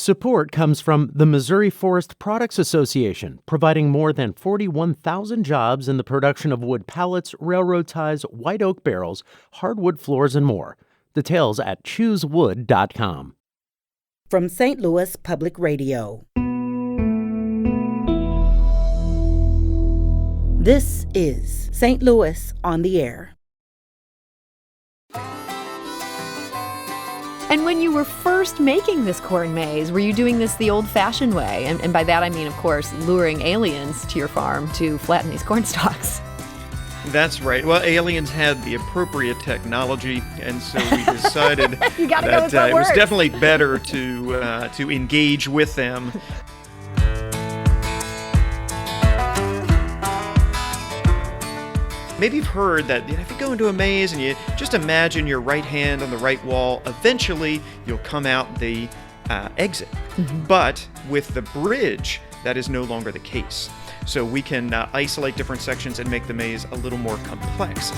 Support comes from the Missouri Forest Products Association, providing more than 41,000 jobs in the production of wood pallets, railroad ties, white oak barrels, hardwood floors, and more. Details at choosewood.com. From St. Louis Public Radio. This is St. Louis on the Air. And when you were first making this corn maze, were you doing this the old-fashioned way? And by that I mean, of course, luring aliens to your farm to flatten these corn stalks. That's right. Well, aliens had the appropriate technology, and so we decided you gotta that go with what it was works. definitely better to engage with them. Maybe you've heard that if you go into a maze and you just imagine your right hand on the right wall, eventually you'll come out the exit. Mm-hmm. But with the bridge, that is no longer the case. So we can isolate different sections and make the maze a little more complex.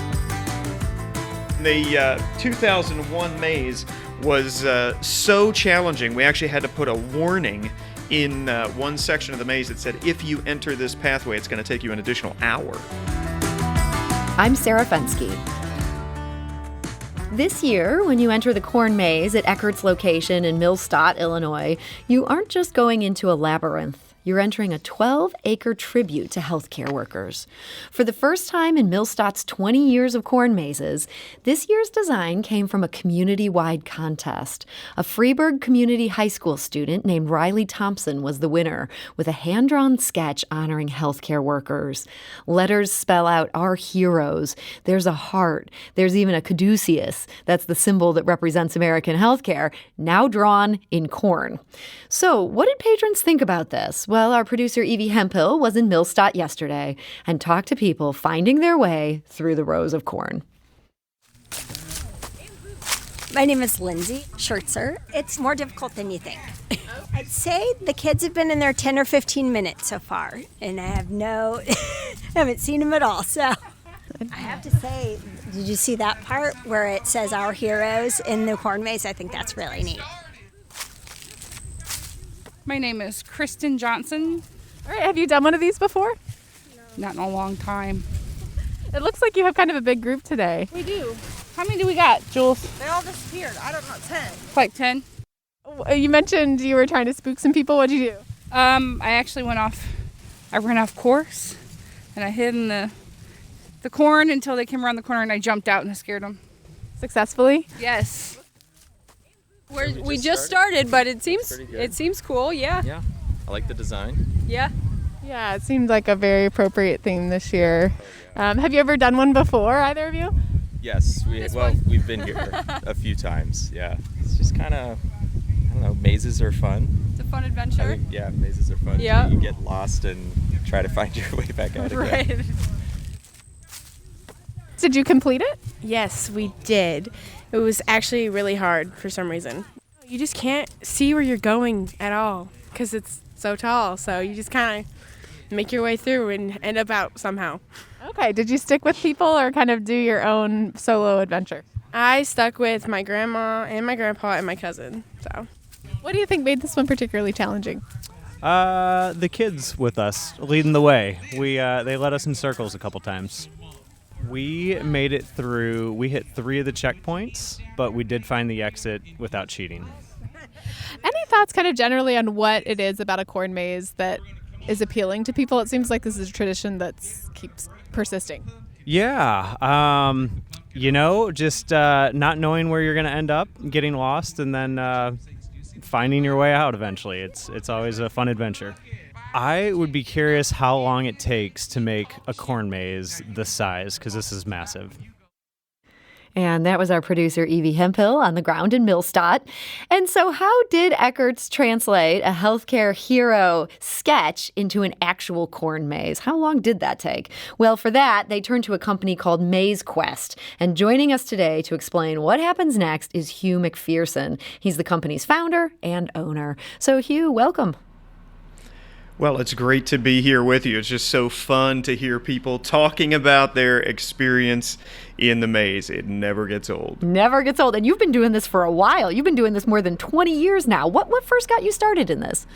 The 2001 maze was so challenging, we actually had to put a warning in one section of the maze that said, if you enter this pathway, it's going to take you an additional hour. I'm Sarah Fensky. This year, when you enter the corn maze at Eckert's location in Millstadt, Illinois, you aren't just going into a labyrinth. You're entering a 12-acre tribute to healthcare workers. For the first time in Millstadt's 20 years of corn mazes, this year's design came from a community-wide contest. A Freeburg Community High School student named Riley Thompson was the winner, with a hand-drawn sketch honoring healthcare workers. Letters spell out our heroes. There's a heart. There's even a caduceus. That's the symbol that represents American healthcare, now drawn in corn. So, what did patrons think about this? Well, our producer Evie Hemphill was in Millstadt yesterday and talked to people finding their way through the rows of corn. My name is Lindsay Schertzer. It's more difficult than you think. I'd say the kids have been in there 10 or 15 minutes so far, and I haven't seen them at all. So I have to say, did you see that part where it says our heroes in the corn maze? I think that's really neat. My name is Kristen Johnson. All right, have you done one of these before? No. Not in a long time. It looks like you have kind of a big group today. We do. How many do we got, Jules? They all disappeared. I don't know, 10. Like 10. You mentioned you were trying to spook some people. What'd you do? I actually ran off course, and I hid in the corn until they came around the corner, and I jumped out and I scared them. Successfully? Yes. We just started, but it seems cool, yeah. Yeah, I like the design. Yeah. Yeah, it seemed like a very appropriate theme this year. Have you ever done one before, either of you? Yes, we've been here a few times, yeah. It's just kind of, I don't know, mazes are fun. It's a fun adventure. Mazes are fun. Yeah. You get lost and try to find your way back out again. Right. Did you complete it? Yes, we did. It was actually really hard for some reason. You just can't see where you're going at all because it's so tall. So you just kind of make your way through and end up out somehow. Okay. Did you stick with people or kind of do your own solo adventure? I stuck with my grandma and my grandpa and my cousin. So, what do you think made this one particularly challenging? The kids with us leading the way. They led us in circles a couple times. We made it through. We hit 3 of the checkpoints, but we did find the exit without cheating. Any thoughts kind of generally on what it is about a corn maze that is appealing to people? It seems like this is a tradition that keeps persisting. Yeah. Just not knowing where you're going to end up, getting lost, and then finding your way out eventually. It's always a fun adventure. I would be curious how long it takes to make a corn maze this size, because this is massive. And that was our producer, Evie Hemphill, on the ground in Millstadt. And so how did Eckert's translate a healthcare hero sketch into an actual corn maze? How long did that take? Well, for that, they turned to a company called Maize Quest. And joining us today to explain what happens next is Hugh McPherson. He's the company's founder and owner. So, Hugh, welcome. Well, it's great to be here with you. It's just so fun to hear people talking about their experience in the maze. It never gets old. Never gets old. And you've been doing this for a while. You've been doing this more than 20 years now. What first got you started in this?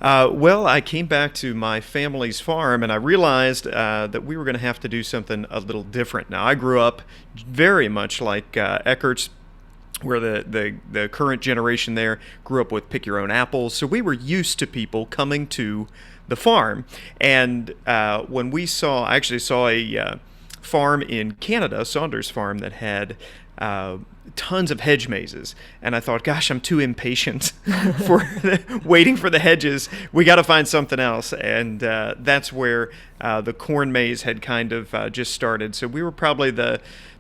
Well, I came back to my family's farm and I realized that we were going to have to do something a little different. Now, I grew up very much like Eckert's, where the current generation there grew up with pick your own apples. So we were used to people coming to the farm. And when I actually saw a farm in Canada, Saunders Farm, that had tons of hedge mazes. And I thought, gosh, I'm too impatient for waiting for the hedges. We got to find something else. And that's where the corn maze had kind of just started. So we were probably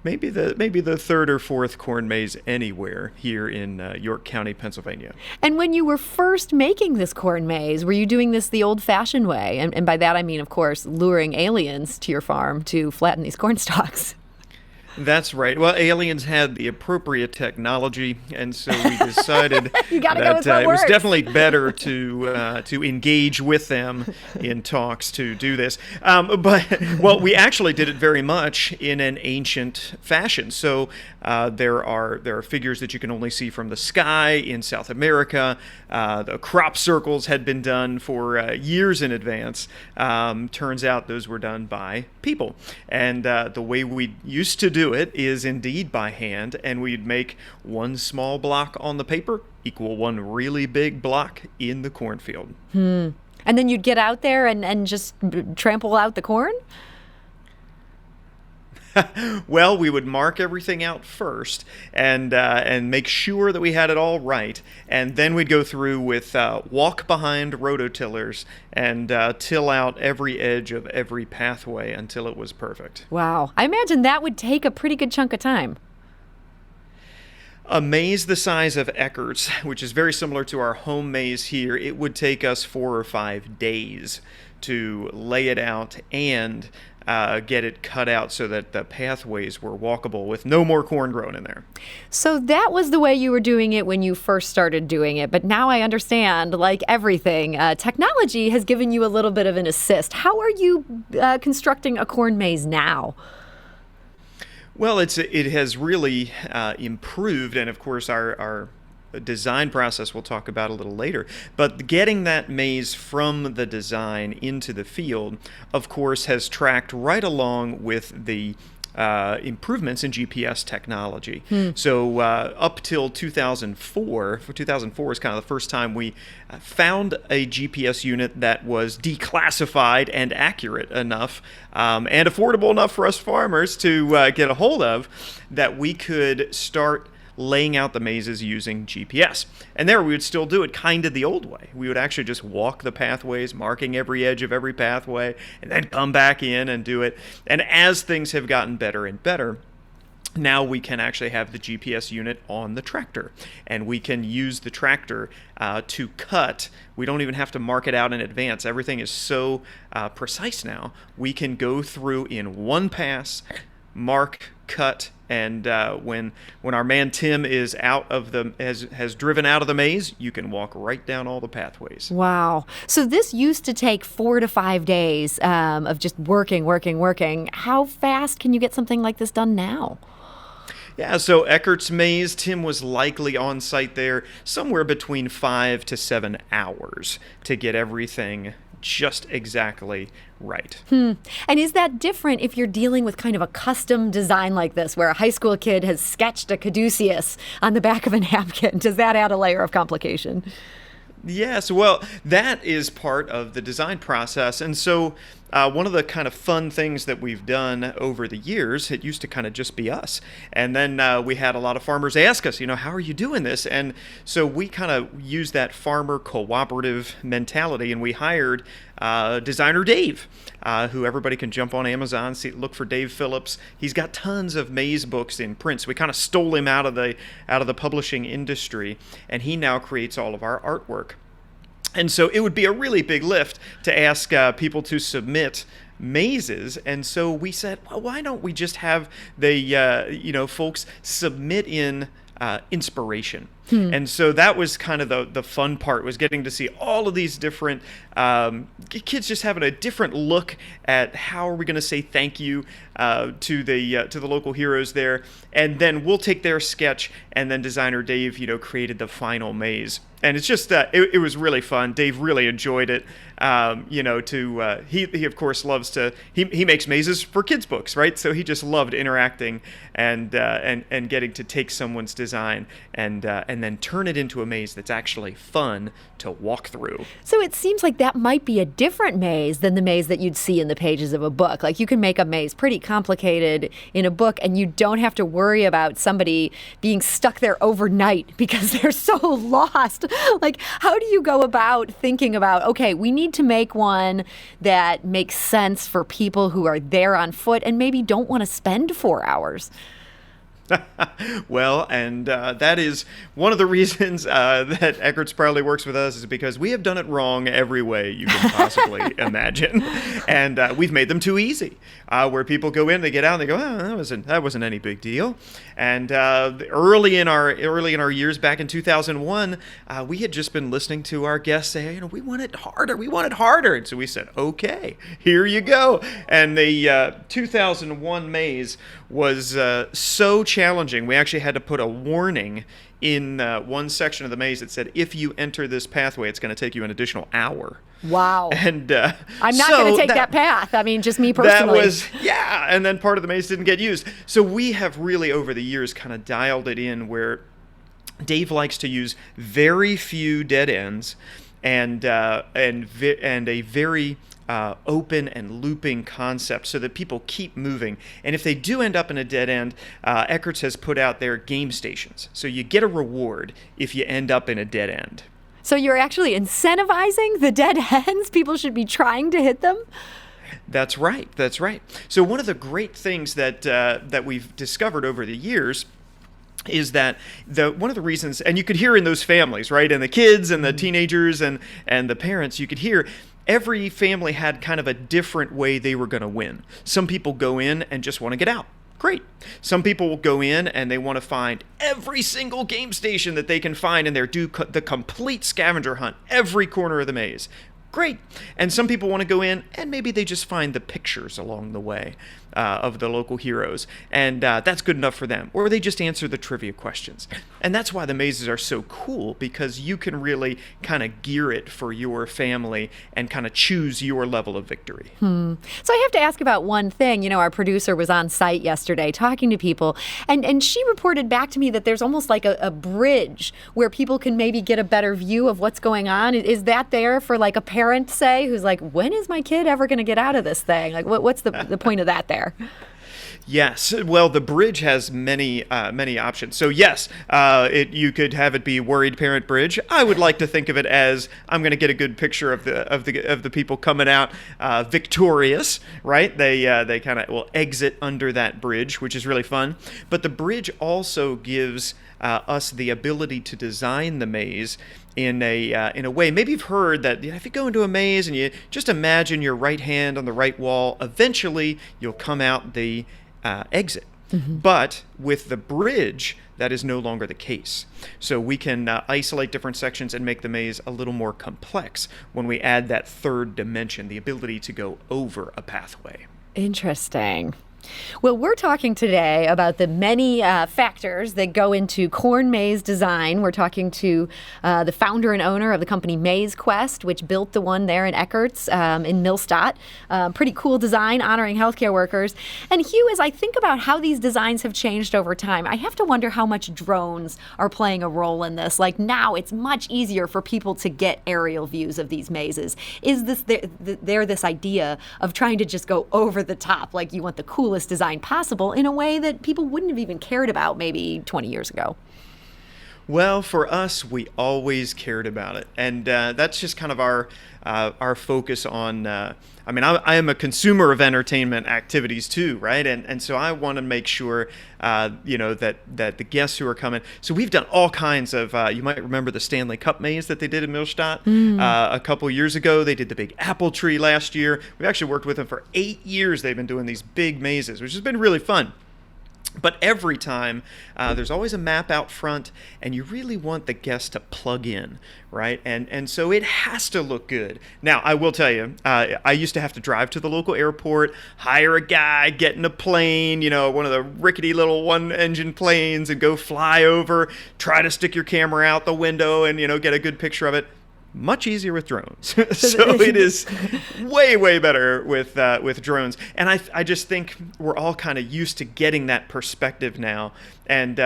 maybe the third or fourth corn maze anywhere here in York County, Pennsylvania. And when you were first making this corn maze, were you doing this the old-fashioned way? And by that I mean, of course, luring aliens to your farm to flatten these corn stalks. That's right. Well, aliens had the appropriate technology, and so we decided that it was definitely better to engage with them in talks to do this. But we actually did it very much in an ancient fashion. So there are figures that you can only see from the sky in South America. The crop circles had been done for years in advance. Turns out those were done by people, and the way we used to do it is indeed by hand, and we'd make one small block on the paper equal one really big block in the cornfield. And then you'd get out there and just trample out the corn? Well, we would mark everything out first and make sure that we had it all right, and then we'd go through with walk-behind rototillers and till out every edge of every pathway until it was perfect. Wow. I imagine that would take a pretty good chunk of time. A maze the size of Eckert's, which is very similar to our home maze here, it would take us 4 or 5 days to lay it out and get it cut out so that the pathways were walkable with no more corn grown in there. So that was the way you were doing it when you first started doing it. But now I understand, like everything, technology has given you a little bit of an assist. How are you constructing a corn maze now? Well, it has really improved, and of course our design process we'll talk about a little later. But getting that maze from the design into the field, of course, has tracked right along with the improvements in GPS technology. So up till 2004 is kind of the first time we found a GPS unit that was declassified and accurate enough and affordable enough for us farmers to get a hold of, that we could start laying out the mazes using GPS. And there we would still do it kind of the old way. We would actually just walk the pathways, marking every edge of every pathway, and then come back in and do it. And as things have gotten better and better, now we can actually have the GPS unit on the tractor, and we can use the tractor to cut. We don't even have to mark it out in advance. Everything is so precise now. We can go through in one pass, mark, cut, and when our man Tim is has driven out of the maze, you can walk right down all the pathways. Wow. So this used to take 4 to 5 days of just working. How fast can you get something like this done now? Yeah, so Eckert's maze, Tim was likely on site there somewhere between 5 to 7 hours to get everything just exactly right. And is that different if you're dealing with kind of a custom design like this, where a high school kid has sketched a caduceus on the back of a napkin? Does that add a layer of complication? Yes, well, that is part of the design process. And so one of the kind of fun things that we've done over the years, it used to kind of just be us. And then we had a lot of farmers ask us, how are you doing this? And so we kind of used that farmer cooperative mentality, and we hired designer Dave, who everybody can jump on Amazon, look for Dave Phillips. He's got tons of maze books in print. So we kind of stole him out of the publishing industry, and he now creates all of our artwork. And so it would be a really big lift to ask people to submit mazes, and so we said, well, why don't we just have the folks submit in inspiration? And so that was kind of the fun part, was getting to see all of these different kids just having a different look at how are we going to say thank you to the local heroes there. And then we'll take their sketch, and then designer Dave, created the final maze. And it's just it was really fun. Dave really enjoyed it. He of course loves to he makes mazes for kids books, right? So he just loved interacting and getting to take someone's design and then turn it into a maze that's actually fun to walk through. So it seems like that might be a different maze than the maze that you'd see in the pages of a book. Like, you can make a maze pretty complicated in a book, and you don't have to worry about somebody being stuck there overnight because they're so lost. Like, how do you go about thinking about, okay, we need to make one that makes sense for people who are there on foot and maybe don't want to spend 4 hours? Well, and that is one of the reasons that Eckert's proudly works with us, is because we have done it wrong every way you can possibly imagine, and we've made them too easy. Where people go in, they get out, and they go, that wasn't any big deal. And early in our years, back in 2001, we had just been listening to our guests say, we want it harder, and so we said, okay, here you go. And the 2001 maze was so challenging, we actually had to put a warning in one section of the maze that said, if you enter this pathway, it's going to take you an additional hour. Wow. And I'm not going to take that path. I mean, just me personally. And then part of the maze didn't get used. So we have really, over the years, kind of dialed it in where Dave likes to use very few dead ends and a very open and looping concept so that people keep moving. And if they do end up in a dead end, Eckert has put out their game stations. So you get a reward if you end up in a dead end. So you're actually incentivizing the dead ends? People should be trying to hit them? That's right. So one of the great things that we've discovered over the years is that one of the reasons, and you could hear in those families, right, and the kids and the teenagers and the parents, you could hear every family had kind of a different way they were going to win. Some people go in and just want to get out. Great. Some people will go in and they want to find every single game station that they can find, and do the complete scavenger hunt, every corner of the maze. Great. And some people want to go in and maybe they just find the pictures along the way of the local heroes, and that's good enough for them. Or they just answer the trivia questions. And that's why the mazes are so cool, because you can really kind of gear it for your family and kind of choose your level of victory. So I have to ask about one thing. Our producer was on site yesterday talking to people, and she reported back to me that there's almost like a bridge where people can maybe get a better view of what's going on. Is that there for like a parent, say, who's like, when is my kid ever going to get out of this thing? Like, what's the point of that there? Yes. Well, the bridge has many options. So yes, you could have it be worried parent bridge. I would like to think of it as, I'm going to get a good picture of the people coming out victorious, right? They kind of will exit under that bridge, which is really fun. But the bridge also gives us the ability to design the maze in a way. Maybe you've heard that if you go into a maze and you just imagine your right hand on the right wall, eventually you'll come out the exit. But with the bridge, that is no longer the case. So we can isolate different sections and make the maze a little more complex when we add that third dimension, the ability to go over a pathway. Interesting. Well, we're talking today about the many factors that go into corn maze design. We're talking to the founder and owner of the company Maize Quest, which built the one there in Eckert's in Millstadt. Pretty cool design, honoring healthcare workers. And Hugh, as I think about how these designs have changed over time, I have to wonder how much drones are playing a role in this. Like, now it's much easier for people to get aerial views of these mazes. Is this idea of trying to just go over the top, like you want the coolest design possible in a way that people wouldn't have even cared about maybe 20 years ago? Well, for us, we always cared about it, and that's just kind of our focus on. I am a consumer of entertainment activities too, right? And so I want to make sure, that the guests who are coming. So we've done all kinds of. You might remember the Stanley Cup maze that they did in Millstadt a couple years ago. They did the big apple tree last year. We've actually worked with them for 8 years. They've been doing these big mazes, which has been really fun. But every time, there's always a map out front, and you really want the guest to plug in, right? And so it has to look good. Now, I will tell you, I used to have to drive to the local airport, hire a guy, get in a plane, one of the rickety little one-engine planes, and go fly over, try to stick your camera out the window and, get a good picture of it. Much easier with drones. So it is way, way better with drones. And I just think we're all kind of used to getting that perspective now. And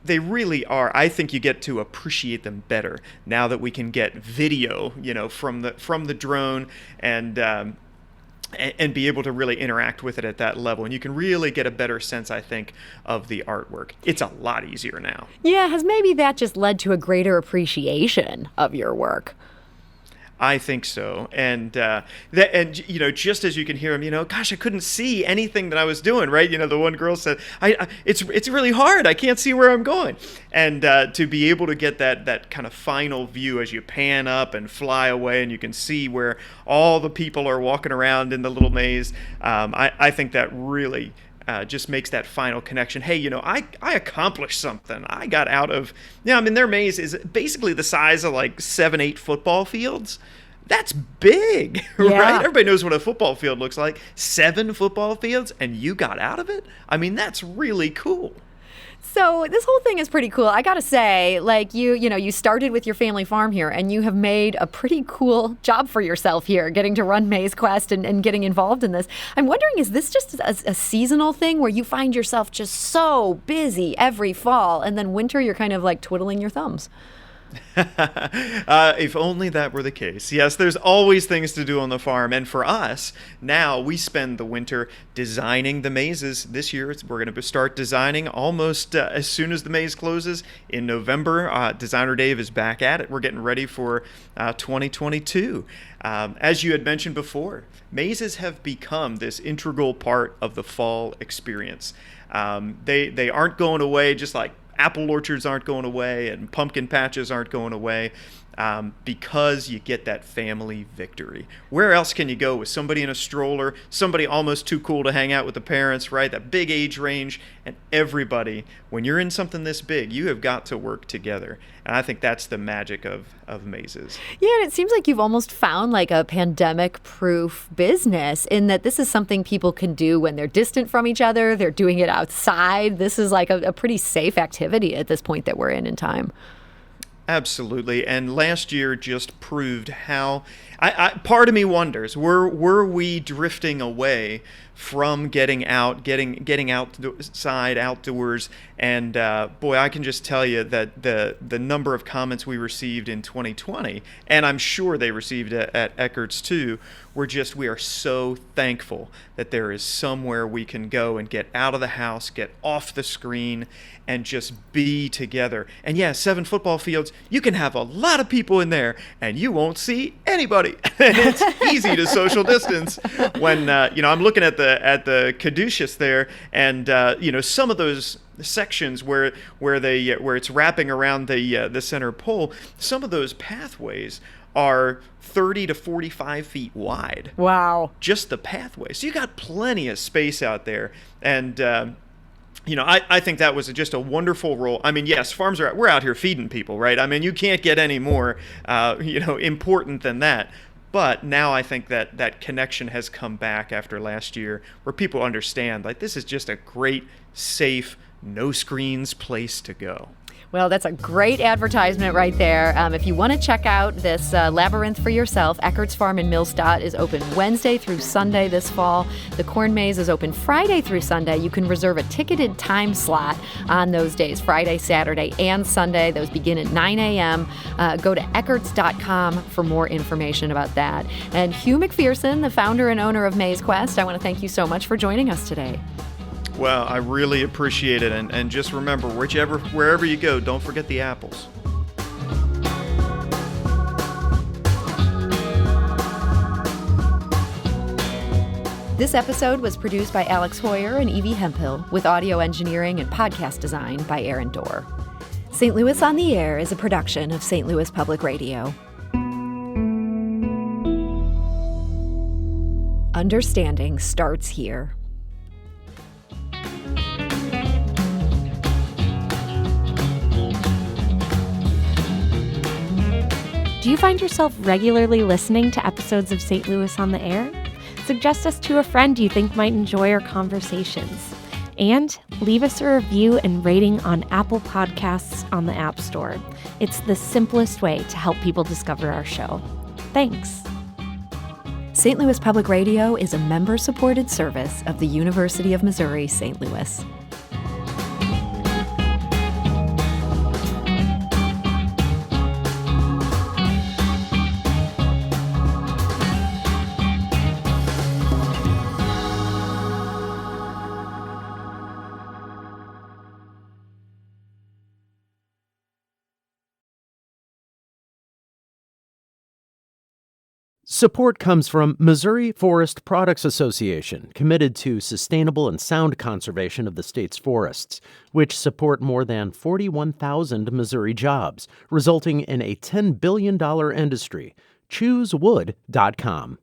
they really are. I think you get to appreciate them better now that we can get video, from the drone and be able to really interact with it at that level. And you can really get a better sense, I think, of the artwork. It's a lot easier now. Yeah, has maybe that just led to a greater appreciation of your work? I think so. And just as you can hear him, gosh, I couldn't see anything that I was doing, right? The one girl said, it's really hard. I can't see where I'm going. And to be able to get that kind of final view as you pan up and fly away and you can see where all the people are walking around in the little maze, I think that really just makes that final connection. Hey, I accomplished something. I got out of, their maze is basically the size of like 7-8 football fields. That's big, right? Everybody knows what a football field looks like. 7 football fields, and you got out of it? That's really cool. So this whole thing is pretty cool. I gotta say, you started with your family farm here, and you have made a pretty cool job for yourself here, getting to run Maize Quest and getting involved in this. I'm wondering, is this just a seasonal thing where you find yourself just so busy every fall, and then winter you're kind of like twiddling your thumbs? If only that were the case. Yes, there's always things to do on the farm. And for us, now we spend the winter designing the mazes. This year, we're going to start designing almost as soon as the maze closes in November. Designer Dave is back at it. We're getting ready for 2022. As you had mentioned before, mazes have become this integral part of the fall experience. They aren't going away, just like apple orchards aren't going away and pumpkin patches aren't going away, because you get that family victory. Where else can you go with somebody in a stroller, somebody almost too cool to hang out with the parents, right? That big age range, and everybody, when you're in something this big, you have got to work together. And I think that's the magic of mazes. Yeah, and it seems like you've almost found like a pandemic-proof business in that this is something people can do when they're distant from each other. They're doing it outside. This is like a pretty safe activity at this point that we're in time. Absolutely. And last year just proved how part of me wonders, were we drifting away from getting outside, outdoors? And boy, I can just tell you that the number of comments we received in 2020, and I'm sure they received at Eckert's too, we are so thankful that there is somewhere we can go and get out of the house, get off the screen, and just be together. And yeah, 7 football fields, you can have a lot of people in there and you won't see anybody. And it's easy to social distance when, I'm looking at the caduceus there, and, some of those sections where it's wrapping around the center pole, some of those pathways are 30 to 45 feet wide. Wow. Just the pathway. So you got plenty of space out there. And, I think that was just a wonderful role. Yes, we're out here feeding people, right? You can't get any more, important than that. But now I think that connection has come back after last year, where people understand, like, this is just a great, safe, no screens place to go. Well, that's a great advertisement right there. If you want to check out this labyrinth for yourself, Eckert's Farm in Millstadt is open Wednesday through Sunday this fall. The Corn Maze is open Friday through Sunday. You can reserve a ticketed time slot on those days, Friday, Saturday, and Sunday. Those begin at 9 a.m. Go to eckerts.com for more information about that. And Hugh McPherson, the founder and owner of Maize Quest, I want to thank you so much for joining us today. Well, I really appreciate it, and just remember, wherever you go, don't forget the apples. This episode was produced by Alex Hoyer and Evie Hemphill, with audio engineering and podcast design by Aaron Dorr. St. Louis on the Air is a production of St. Louis Public Radio. Understanding starts here. Do you find yourself regularly listening to episodes of St. Louis on the Air? Suggest us to a friend you think might enjoy our conversations. And leave us a review and rating on Apple Podcasts on the App Store. It's the simplest way to help people discover our show. Thanks. St. Louis Public Radio is a member-supported service of the University of Missouri, St. Louis. Support comes from Missouri Forest Products Association, committed to sustainable and sound conservation of the state's forests, which support more than 41,000 Missouri jobs, resulting in a $10 billion industry. ChooseWood.com.